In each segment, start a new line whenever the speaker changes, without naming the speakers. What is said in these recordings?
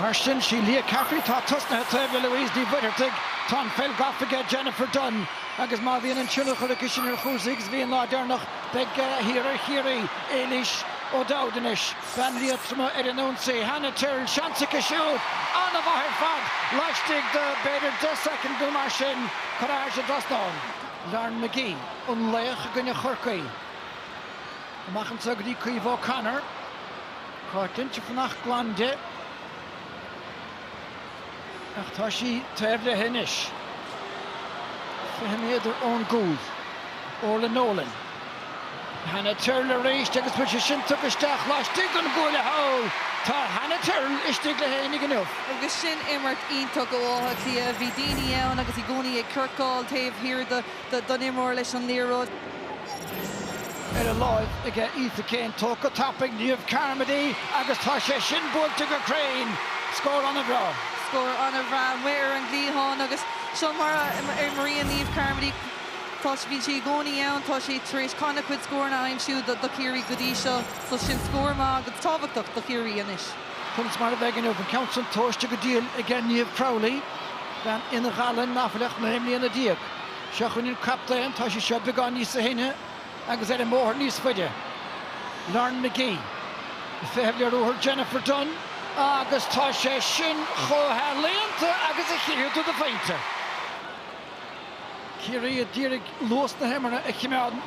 Martin, she Leah Caffrey, Tá Tusna, Tavia Louise, Dee Wittertig, Tom Peil Goffiga, Jennifer Dunn, agus má bhíonn an siúla chuir Kishinear Chúsaigh, bhíonn lá dearnach, beg Ciarraí, Éilis, ó Dowdanis, Ben Liatrama, Erenonsi, Hannah Tyrrell, Shansica Shoot, Anna Vahir Fad, Leistig de Bader de second go Martin, Courage Drosnon, Larn McGee, Unleach Gunna Churkey, Machan Sugri Cuiv O'Connor, Cartin Chifnach Glande, Achtashi Tevle Henish, Fehmieder on Gould, Orla Nolan. Hannah Tyrrell reached agus position took a stach last dig on goal how ta Hannah Tyrrell is dig le henig enough
agus sin immert iontu go áha clia bhí daoine ann agus I gcónaí ag Kirkall taobh here the nimór leis an lírod
a live again Átha Kane took a tapping Niamh Carmody agus tá sé sin builte go Crane score on a draw
Where and Gleehan agus Sean Mara Maria Niamh Carmody Tosh Vinci Goni out, Toshi Trish Connaquid score now. I'm sure that the Ciarraí Godisha, so she score mag, the Tavak the Ciarraí Anish.
Comes Marabeg over Council Tosh to Godil again near Crowley. Then in the Gallen, Nafalech, namely in the Diak. Shachunin Captain, Toshi Shad began Nisahina, Agazetta Moore, Nisfidya. Larn McGee. The failure over Jennifer Dunn, Agus Tosha Shin, Choha Leanta, Agazahir to the fighter. Ciarraí Deirig lost the hammer a Chimaden.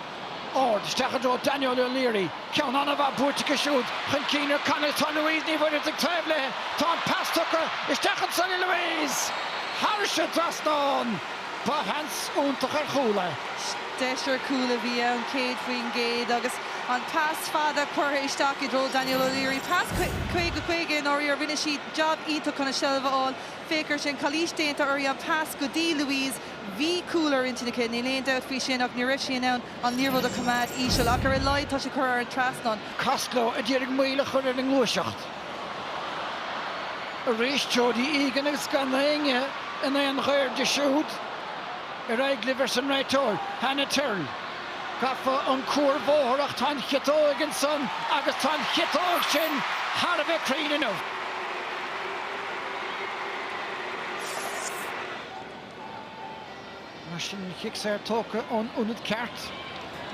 Or the Stachadro Daniel O'Leary. Count on about Buaicphointí shoot. Keener Connell Ton Louise Niver the Table. Tom Pastucker. The Stachad Sonny Louise. Harsha Draston. Bahans Untacher Hula.
Desher Kula via and Kate Fwing Gade. August on pass Father Corey Stachadro Daniel O'Leary. Pass Quig in or your Vinishi job Ítha Conna Shelva all. Fakers and Chluiche Ceannais Sinsear pass Goody Louise. V cooler into the kidney lane out fishing up near now on near the command Ishal Akar Light touch a career and Traston.
Costlo a Deirig Mile Churring Lushacht. A race Jody Egan is gone and then heard the shoot. A right Liverson right tour. Hannah Tyrrell. Gaffa on Corvo Tan Hito against Son. Augustan Hito Shin. Harvey Crane enough. Martin kicks her token on het kaart.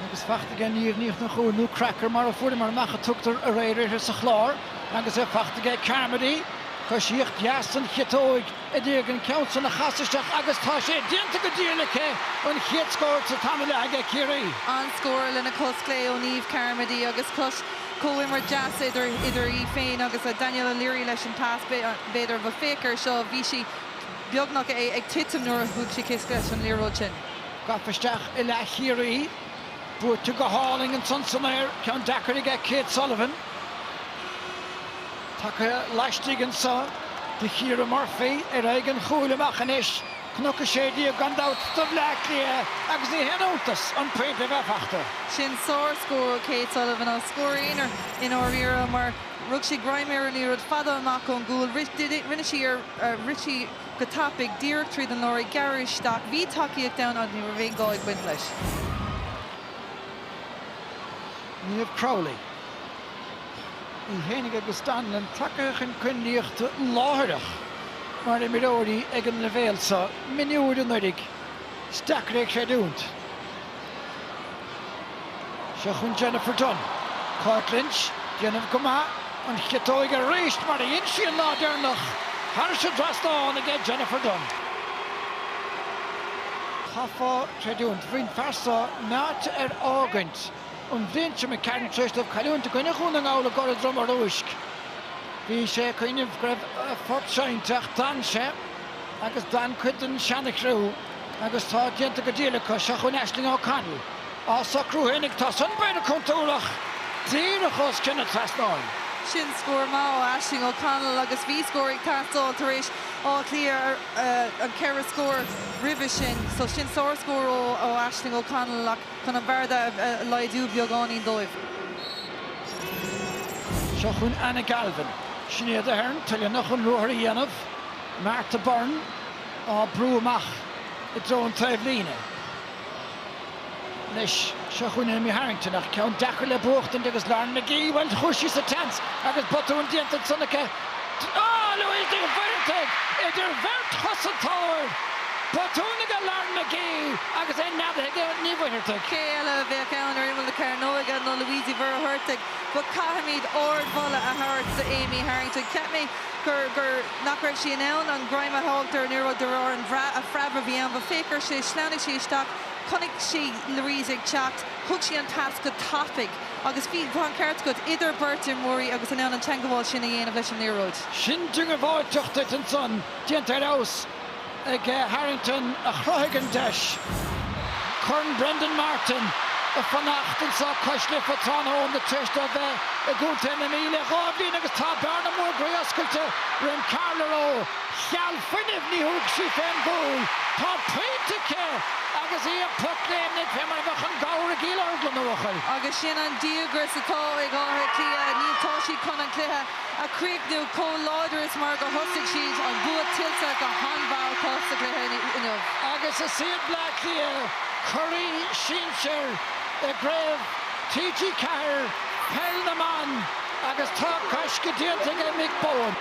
Agus vacht again hier niet nog goed nu cracker maar voor de maar mag took er a raider is a klaar. Agus vacht again Carmody. Kashicht jasten getoig. Edigen council na gasstach agus tashe dinte gedierlike on hit scored to Tamalaga Ciarraí.
On score Lena Cosclay on Niamh Carmody agus Cush Coimmer Jazz either Fein agus a Daniel O'Leary leis an pass beidir of a faker so Vichy Biognach ag titim nuair a thug sé cisgas an líró sin.
Gafasteach I le Ciarraí, Buaicphointí go háling an Sonsonair, ceann dachar ag Kate Sullivan. Take leistig an sa, de Ciarra Murphy ag an chúlamach anis, Cnocha sédí a gandát do bhleaclia agus ní henoltas an péide bheithachta.
Sin sór score Kate Sullivan a scoreínar in áíra mar rug sé Grimer lírod fada amach an gúil rinne sí Richie go tapig directory den Lori Garage stock V takiach down on the ravine goig win leis.
Niamh Crowley. I hénig agus Stanley takeach an cynníocht láthirach. Mar I miróí ag an levéalsa miniúr an nuirig. Stacreach sé dúnt. Se chun Jennifer Dunn. Cart Lynch, Jennifer Goma, an chitóig a réist mar I insi an ládearnach. Harsha Draston again Jennifer Dunn. Hafa Tredunt, Vin Farsa, not August. Blinche me Karen Trist of Kalun to Gunnagun and all the God of Drummer Lusk. We say kind of grab a fortune to Tanshe. Agus Dan Quinton Shanachru. Agus thought Jenta Gadilica, Shahun Ashling O'Connell. Also crew Hennig Tosson by the Contulach. Zero Hos Kenneth Tasnon.
Sin score Mao Ashling O'Connell agus V scoring Castle Tarish all clear and Kara score Rivishin so Sin sore score o Ashling O'Connell like kind of barda Laidu Biogani Doiv.
Shachun Anna Galvin. Sinead Ahern Tilly Nachun Rohari Yanov. Martha Byrne Brúamach it's own Tavlina. Nish Shachun Amy Harrington ach count Dachar le Bucht and agus Larn McGee went Chushi sa chance agus Button Diented Sonica. Oh Louise the Vertig, idir vert Hustle Tower. Botúnaga Larn McGee, agus nabhige ní bhuiirteach.
Céile bheith counter in the Carnoga no Louise Verhurtig, but Cahamid Ordvola a hurt to Amy Harrington. Kept me gur nachra sí an an Grima Halter Nero Duror and a Frabra Vian, but Faker she Slanig she stock, Connick she Louise Chacht, Hooksy and Taska topic. Agus feed Van Cartgut, either Burton Murray, agus an Changawal Shinny of Lisham Near Road.
Shin Dunga Void and Son, Gentle House. Harrington, a Chroigan Dash, Kern Brendan Martin, a Fanacht and saw Kushli for Tono on the chest of a good 10 Emilia Robin, a top Barnum or Grayasculta, Ren Carlo, Shall Finniv Nihuk, she fan goal, Top Paintike, Agazia Putlin, and Femavachan Gaur Gila Glanochel.
Agashin and Diagris at all, Igor Neil Toshi Conan Cleha, a creek new co lauders Margo Hustic Sheet on Bua Tilta, a handball cost of enough.
Agus a Seed Black here, Curry Shincher, a Grave, TG Carr, Peil the Man, Agus Talk Kashka Diantig and Mick Bowen.